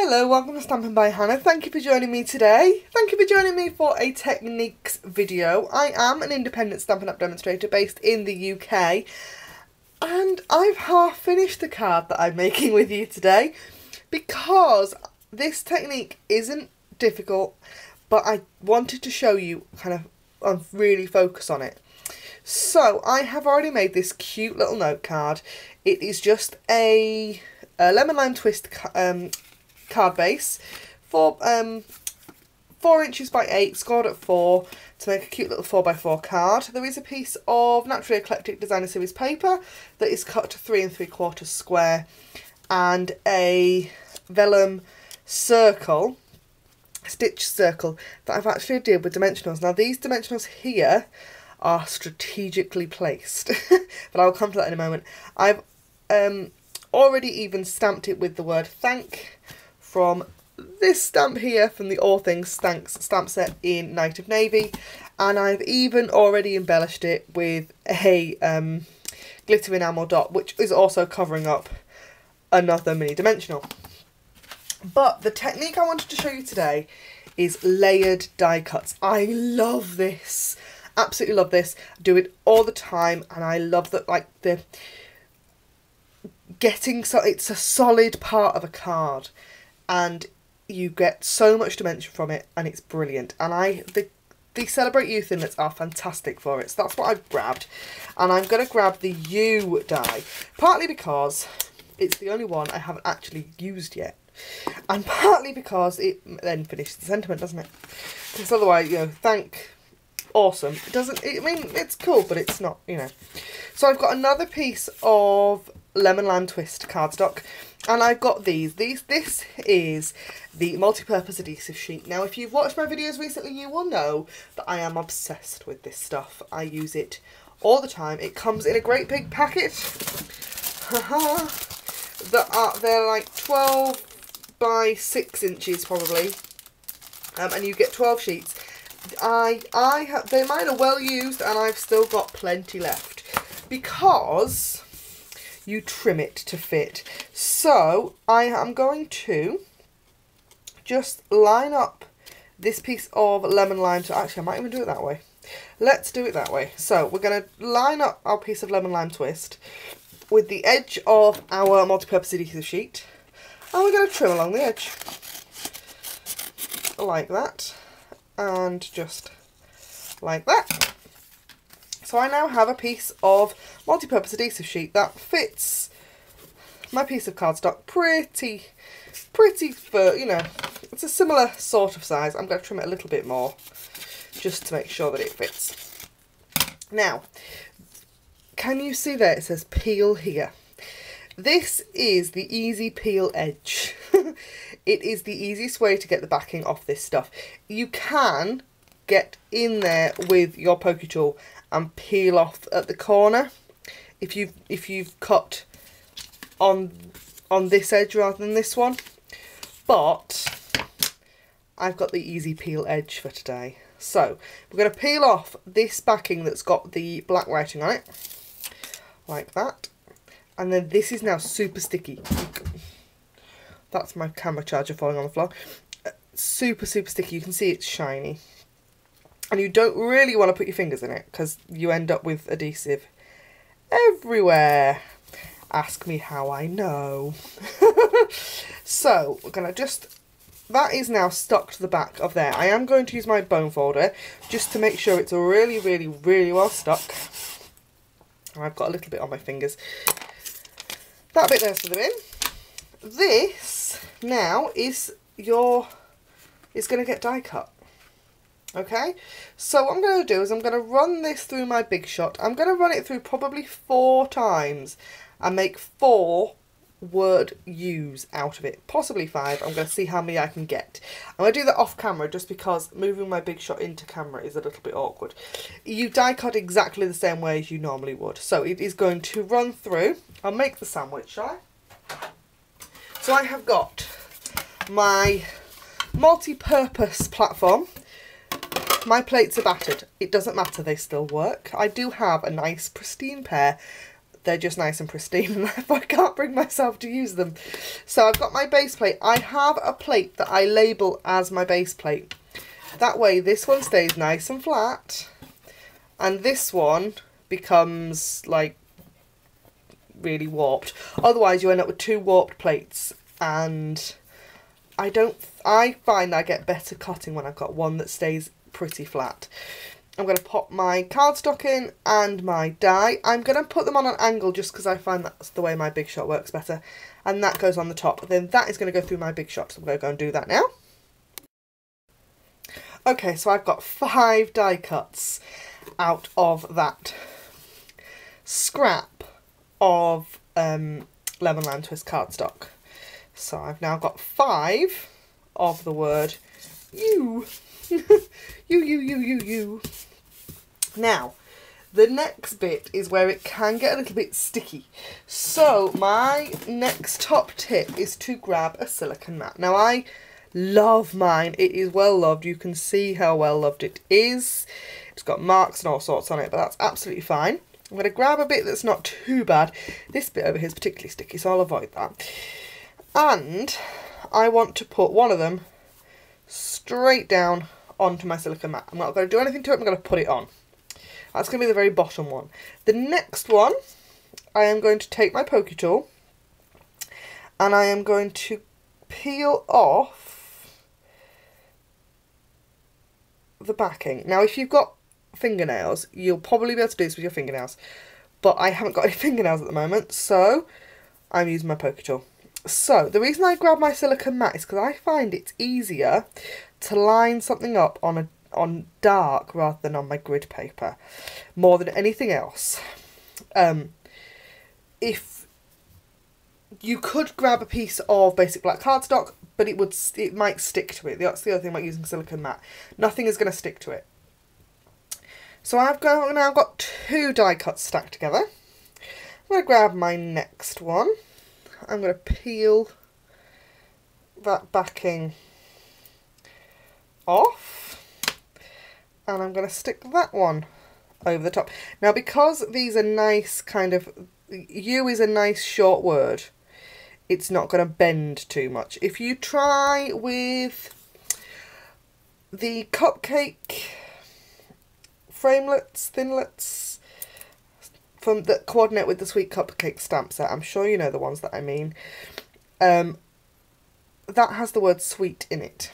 Hello, welcome to Stampin' by Hannah. Thank you for joining me today. Thank you for joining me for a techniques video. I am an independent Stampin' Up demonstrator based in the UK, and I've half finished the card that I'm making with you today because this technique isn't difficult, but I wanted to show you really focus on it. So I have already made this cute little note card. It is just a lemon lime twist card base for 4 inches by 8, scored at 4, to make a cute little 4x4 card. There is a piece of Naturally Eclectic Designer Series paper that is cut to 3 3/4 square, and a vellum circle, stitch circle, that I've actually did with dimensionals. Now these dimensionals here are strategically placed, but I'll come to that in a moment. I've already even stamped it with the word thank from this stamp here from the All Things Thanks stamp set in Night of Navy, and I've even already embellished it with a glitter enamel dot, which is also covering up another mini dimensional. But the technique I wanted to show you today is layered die cuts. I love this, absolutely love this. I do it all the time, and I love that, like, the it's a solid part of a card and you get so much dimension from it, and it's brilliant. And the Celebrate You Thinlits are fantastic for it, so that's what I've grabbed. And I'm going to grab the U die, partly because it's the only one I haven't actually used yet, and partly because it then finishes the sentiment, doesn't it? Because otherwise, you know, thank, awesome, it doesn't, I mean, it's cool, but it's not, you know. So I've got another piece of lemon lime twist cardstock, and I've got this is the multi-purpose adhesive sheet. Now if you've watched my videos recently, you will know that I am obsessed with this stuff. I use it all the time. It comes in a great big packet. They're like 12 by 6 inches probably, and you get 12 sheets. Mine are well used, and I've still got plenty left because you trim it to fit. So I am going to just line up this piece of lemon lime. So actually, I might even do it that way. Let's do it that way. So we're going to line up our piece of lemon lime twist with the edge of our multi-purpose adhesive sheet, and we're going to trim along the edge like that, and just like that. So I now have a piece of multi-purpose adhesive sheet that fits my piece of cardstock pretty for, you know, it's a similar sort of size. I'm going to trim it a little bit more just to make sure that it fits. Now, can you see there it says peel here? This is the easy peel edge. It is the easiest way to get the backing off this stuff. You can get in there with your pokey tool and peel off at the corner if you've cut on this edge rather than this one, but I've got the easy peel edge for today. So we're going to peel off this backing that's got the black writing on it like that, and then this is now super sticky. That's my camera charger falling on the floor. Super sticky. You can see it's shiny. And you don't really want to put your fingers in it because you end up with adhesive everywhere. Ask me how I know. So we're going to just, that is now stuck to the back of there. I am going to use my bone folder just to make sure it's really well stuck. I've got a little bit on my fingers. That bit there's for the bin. This now is going to get die cut. Okay, so what I'm going to do is I'm going to run this through my Big Shot. I'm going to run it through probably 4 times and make 4 word U's out of it, possibly 5. I'm going to see how many I can get. I'm going to do that off camera just because moving my Big Shot into camera is a little bit awkward. You die cut exactly the same way as you normally would. So it is going to run through. I'll make the sandwich, shall I? So I have got my multi-purpose platform. My plates are battered. It doesn't matter, they still work. I do have a nice pristine pair they're just nice and pristine, and therefore I can't bring myself to use them. So I've got my base plate. I have a plate that I label as my base plate. That way this one stays nice and flat, and this one becomes like really warped. Otherwise you end up with two warped plates, and I find I get better cutting when I've got one that stays pretty flat. I'm going to pop my cardstock in and my die. I'm going to put them on an angle just because I find that's the way my Big Shot works better. And that goes on the top. Then that is going to go through my Big Shot. So I'm going to go and do that now. Okay, so I've got 5 die cuts out of that scrap of Lemon Lime Twist cardstock. So I've now got 5 of the word you. you. Now, the next bit is where it can get a little bit sticky. So my next top tip is to grab a silicone mat. Now I love mine. It is well loved. You can see how well loved it is. It's got marks and all sorts on it, but that's absolutely fine. I'm going to grab a bit that's not too bad. This bit over here is particularly sticky, so I'll avoid that. And I want to put one of them straight down onto my silicone mat. I'm not going to do anything to it, I'm going to put it on. That's going to be the very bottom one. The next one, I am going to take my pokey tool and I am going to peel off the backing. Now if you've got fingernails, you'll probably be able to do this with your fingernails, but I haven't got any fingernails at the moment, so I'm using my pokey tool. So the reason I grab my silicone mat is because I find it's easier to line something up on dark rather than on my grid paper, more than anything else. If you could grab a piece of basic black cardstock, but it might stick to it. That's the other thing about using silicone mat. Nothing is going to stick to it. So I've now got 2 die cuts stacked together. I'm going to grab my next one. I'm going to peel that backing off, and I'm going to stick that one over the top. Now because these are nice kind of, you is a nice short word, it's not going to bend too much. If you try with the cupcake framelits, thinlits, that coordinate with the sweet cupcake stamp set, I'm sure you know the ones that I mean, that has the word sweet in it.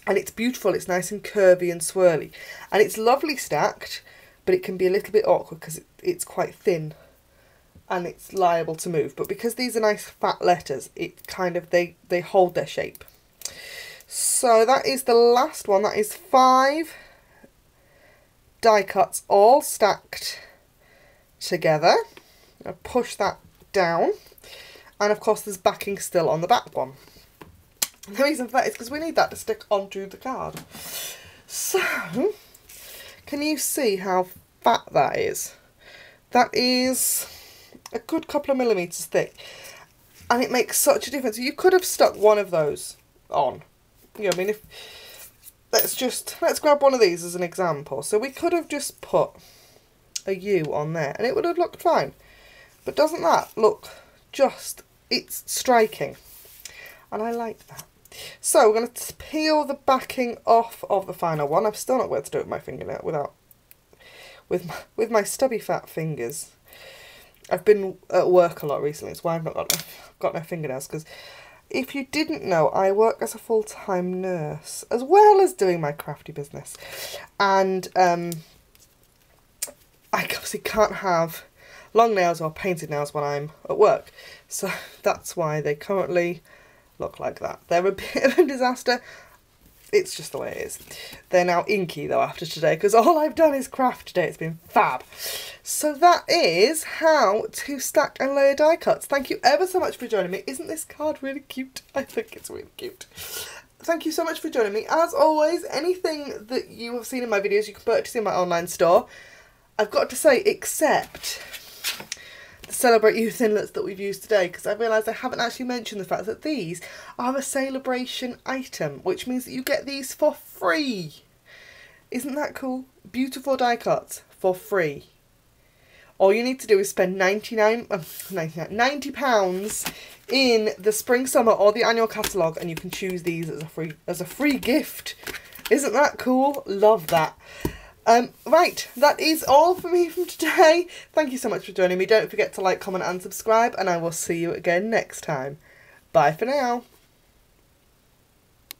And it's beautiful, it's nice and curvy and swirly. And it's lovely stacked, but it can be a little bit awkward because it's quite thin and it's liable to move. But because these are nice fat letters, it kind of, they hold their shape. So that is the last one. That is 5 die cuts all stacked together. I'll push that down. And of course there's backing still on the back one. The reason for that is because we need that to stick onto the card. So, can you see how fat that is? That is a good couple of millimetres thick. And it makes such a difference. You could have stuck one of those on. You know, I mean, let's grab one of these as an example. So we could have just put a U on there and it would have looked fine. But doesn't that look it's striking. And I like that. So we're going to peel the backing off of the final one. I've still not been able to do it with my fingernail with my stubby fat fingers. I've been at work a lot recently, that's why I've not got no fingernails. Because if you didn't know, I work as a full-time nurse as well as doing my crafty business, and I obviously can't have long nails or painted nails when I'm at work. So that's why they currently look like that. They're a bit of a disaster. It's just the way it is. They're now inky though after today because all I've done is craft today. It's been fab. So that is how to stack and layer die cuts. Thank you ever so much for joining me. Isn't this card really cute? I think it's really cute. Thank you so much for joining me. As always, anything that you have seen in my videos you can purchase in my online store. I've got to say, except the Celebrate You Thinlits that we've used today, because I realised I haven't actually mentioned the fact that these are a Sale-a-bration item, which means that you get these for free. Isn't that cool? Beautiful die cuts for free. All you need to do is spend £90 in the spring, summer or the annual catalogue, and you can choose these as a free gift. Isn't that cool? Love that. Right, that is all for me from today. Thank you so much for joining me. Don't forget to like, comment and subscribe, and I will see you again next time. Bye for now.